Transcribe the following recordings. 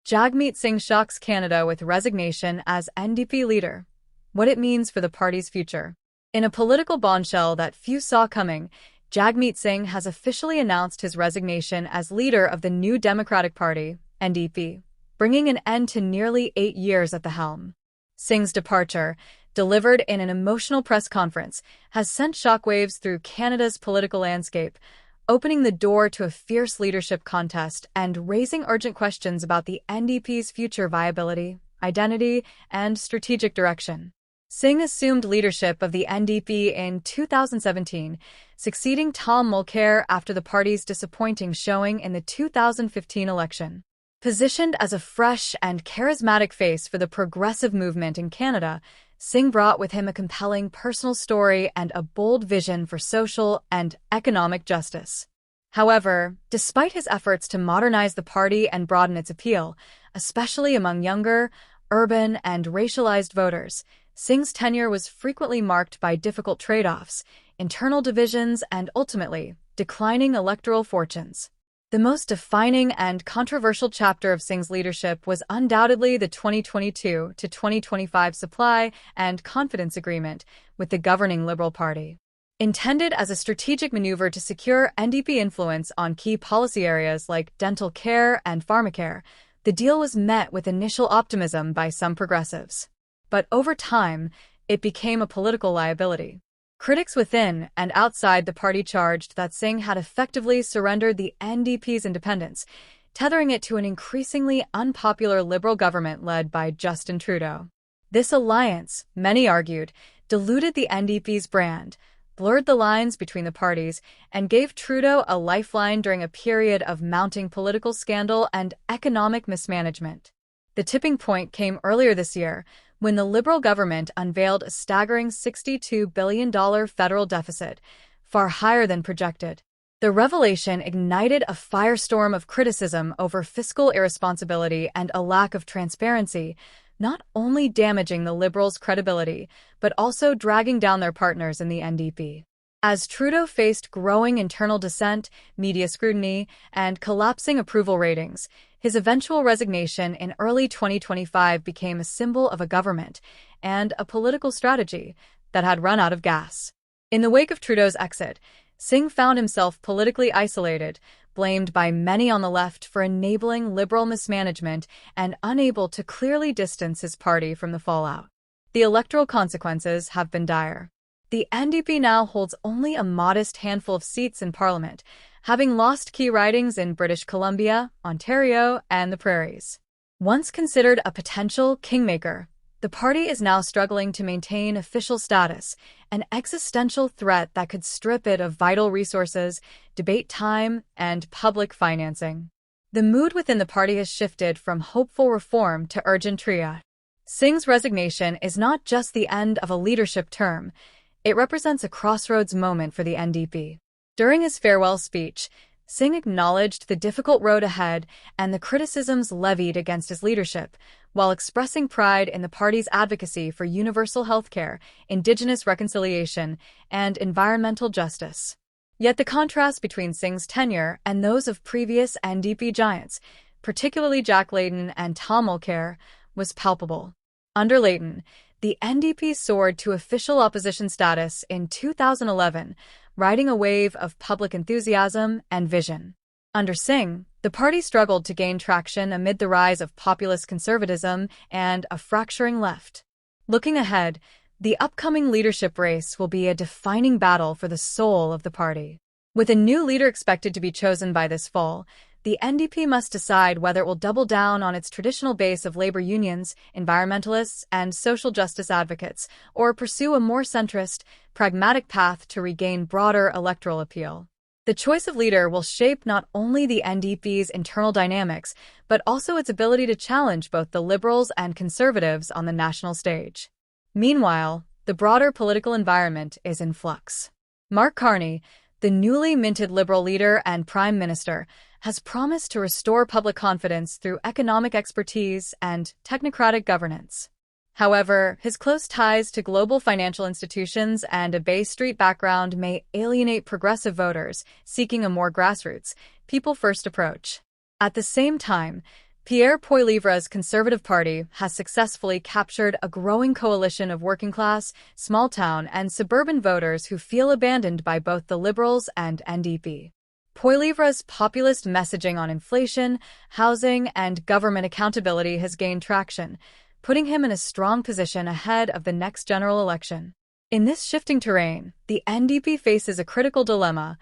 Jagmeet Singh shocks Canada with resignation as NDP leader. What it means for the party's future. In a political bombshell that few saw coming, Jagmeet Singh has officially announced his resignation as leader of the New Democratic Party, NDP, bringing an end to nearly 8 years at the helm. Singh's departure, delivered in an emotional press conference, has sent shockwaves through Canada's political landscape, opening the door to a fierce leadership contest and raising urgent questions about the NDP's future viability, identity, and strategic direction. Singh assumed leadership of the NDP in 2017, succeeding Tom Mulcair after the party's disappointing showing in the 2015 election. Positioned as a fresh and charismatic face for the progressive movement in Canada, Singh brought with him a compelling personal story and a bold vision for social and economic justice. However, despite his efforts to modernize the party and broaden its appeal, especially among younger, urban, and racialized voters, Singh's tenure was frequently marked by difficult trade-offs, internal divisions, and ultimately, declining electoral fortunes. The most defining and controversial chapter of Singh's leadership was undoubtedly the 2022 to 2025 Supply and Confidence Agreement with the governing Liberal Party. Intended as a strategic maneuver to secure NDP influence on key policy areas like dental care and pharmacare, the deal was met with initial optimism by some progressives. But over time, it became a political liability. Critics within and outside the party charged that Singh had effectively surrendered the NDP's independence, tethering it to an increasingly unpopular Liberal government led by Justin Trudeau. This alliance, many argued, diluted the NDP's brand, blurred the lines between the parties, and gave Trudeau a lifeline during a period of mounting political scandal and economic mismanagement. The tipping point came earlier this year, when the Liberal government unveiled a staggering $62 billion federal deficit, far higher than projected. The revelation ignited a firestorm of criticism over fiscal irresponsibility and a lack of transparency, not only damaging the Liberals' credibility, but also dragging down their partners in the NDP. As Trudeau faced growing internal dissent, media scrutiny, and collapsing approval ratings, his eventual resignation in early 2025 became a symbol of a government and a political strategy that had run out of gas. In the wake of Trudeau's exit, Singh found himself politically isolated, blamed by many on the left for enabling Liberal mismanagement and unable to clearly distance his party from the fallout. The electoral consequences have been dire. The NDP now holds only a modest handful of seats in Parliament, having lost key ridings in British Columbia, Ontario, and the Prairies. Once considered a potential kingmaker, the party is now struggling to maintain official status, an existential threat that could strip it of vital resources, debate time, and public financing. The mood within the party has shifted from hopeful reform to urgent triage. Singh's resignation is not just the end of a leadership term, it represents a crossroads moment for the NDP. During his farewell speech, Singh acknowledged the difficult road ahead and the criticisms levied against his leadership, while expressing pride in the party's advocacy for universal healthcare, Indigenous reconciliation, and environmental justice. Yet the contrast between Singh's tenure and those of previous NDP giants, particularly Jack Layton and Tom Mulcair, was palpable. Under Layton, the NDP soared to official opposition status in 2011, riding a wave of public enthusiasm and vision. Under Singh, the party struggled to gain traction amid the rise of populist conservatism and a fracturing left. Looking ahead, the upcoming leadership race will be a defining battle for the soul of the party. With a new leader expected to be chosen by this fall, the NDP must decide whether it will double down on its traditional base of labor unions, environmentalists, and social justice advocates, or pursue a more centrist, pragmatic path to regain broader electoral appeal. The choice of leader will shape not only the NDP's internal dynamics, but also its ability to challenge both the Liberals and Conservatives on the national stage. Meanwhile, the broader political environment is in flux. Mark Carney, the newly minted Liberal leader and Prime Minister, has promised to restore public confidence through economic expertise and technocratic governance. However, his close ties to global financial institutions and a Bay Street background may alienate progressive voters seeking a more grassroots, people-first approach. At the same time, Pierre Poilievre's Conservative Party has successfully captured a growing coalition of working-class, small-town, and suburban voters who feel abandoned by both the Liberals and NDP. Poilievre's populist messaging on inflation, housing, and government accountability has gained traction, putting him in a strong position ahead of the next general election. In this shifting terrain, the NDP faces a critical dilemma: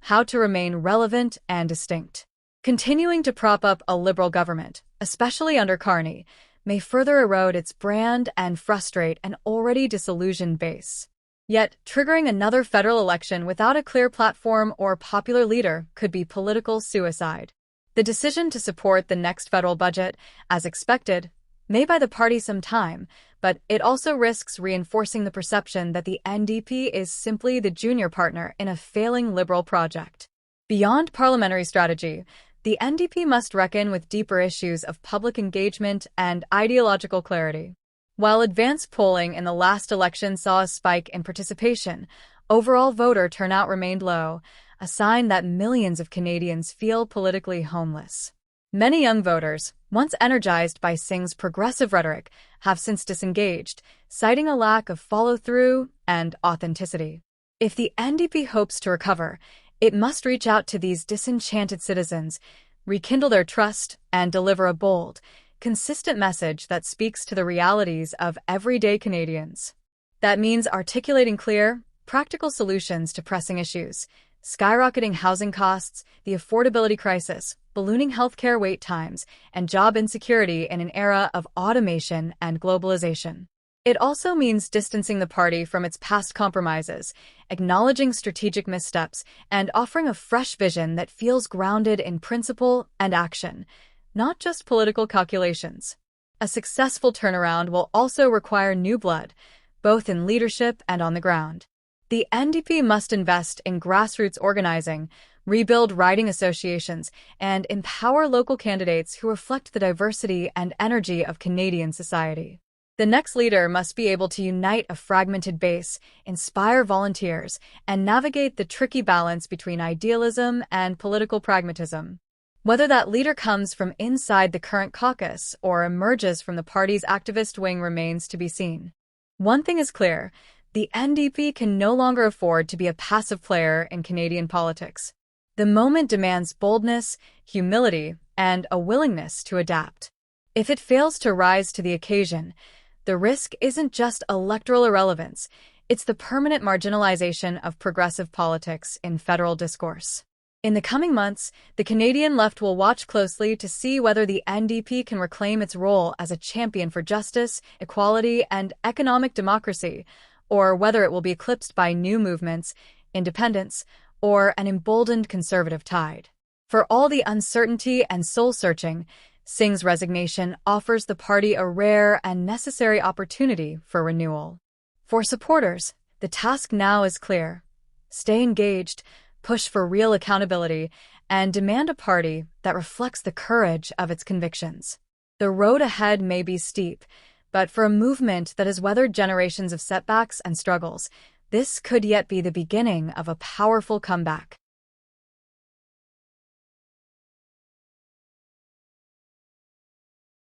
how to remain relevant and distinct. Continuing to prop up a Liberal government, especially under Carney, may further erode its brand and frustrate an already disillusioned base. Yet, triggering another federal election without a clear platform or popular leader could be political suicide. The decision to support the next federal budget, as expected, may buy the party some time, but it also risks reinforcing the perception that the NDP is simply the junior partner in a failing Liberal project. Beyond parliamentary strategy, the NDP must reckon with deeper issues of public engagement and ideological clarity. While advanced polling in the last election saw a spike in participation, overall voter turnout remained low, a sign that millions of Canadians feel politically homeless. Many young voters, once energized by Singh's progressive rhetoric, have since disengaged, citing a lack of follow-through and authenticity. If the NDP hopes to recover, it must reach out to these disenchanted citizens, rekindle their trust, and deliver a bold, consistent message that speaks to the realities of everyday Canadians. That means articulating clear, practical solutions to pressing issues: skyrocketing housing costs, the affordability crisis, ballooning healthcare wait times, and job insecurity in an era of automation and globalization. It also means distancing the party from its past compromises, acknowledging strategic missteps, and offering a fresh vision that feels grounded in principle and action, not just political calculations. A successful turnaround will also require new blood, both in leadership and on the ground. The NDP must invest in grassroots organizing, rebuild riding associations, and empower local candidates who reflect the diversity and energy of Canadian society. The next leader must be able to unite a fragmented base, inspire volunteers, and navigate the tricky balance between idealism and political pragmatism. Whether that leader comes from inside the current caucus or emerges from the party's activist wing remains to be seen. One thing is clear: the NDP can no longer afford to be a passive player in Canadian politics. The moment demands boldness, humility, and a willingness to adapt. If it fails to rise to the occasion, the risk isn't just electoral irrelevance, it's the permanent marginalization of progressive politics in federal discourse. In the coming months, the Canadian left will watch closely to see whether the NDP can reclaim its role as a champion for justice, equality, and economic democracy, or whether it will be eclipsed by new movements, independence, or an emboldened conservative tide. For all the uncertainty and soul-searching, Singh's resignation offers the party a rare and necessary opportunity for renewal. For supporters, the task now is clear: stay engaged, push for real accountability, and demand a party that reflects the courage of its convictions. The road ahead may be steep, but for a movement that has weathered generations of setbacks and struggles, this could yet be the beginning of a powerful comeback.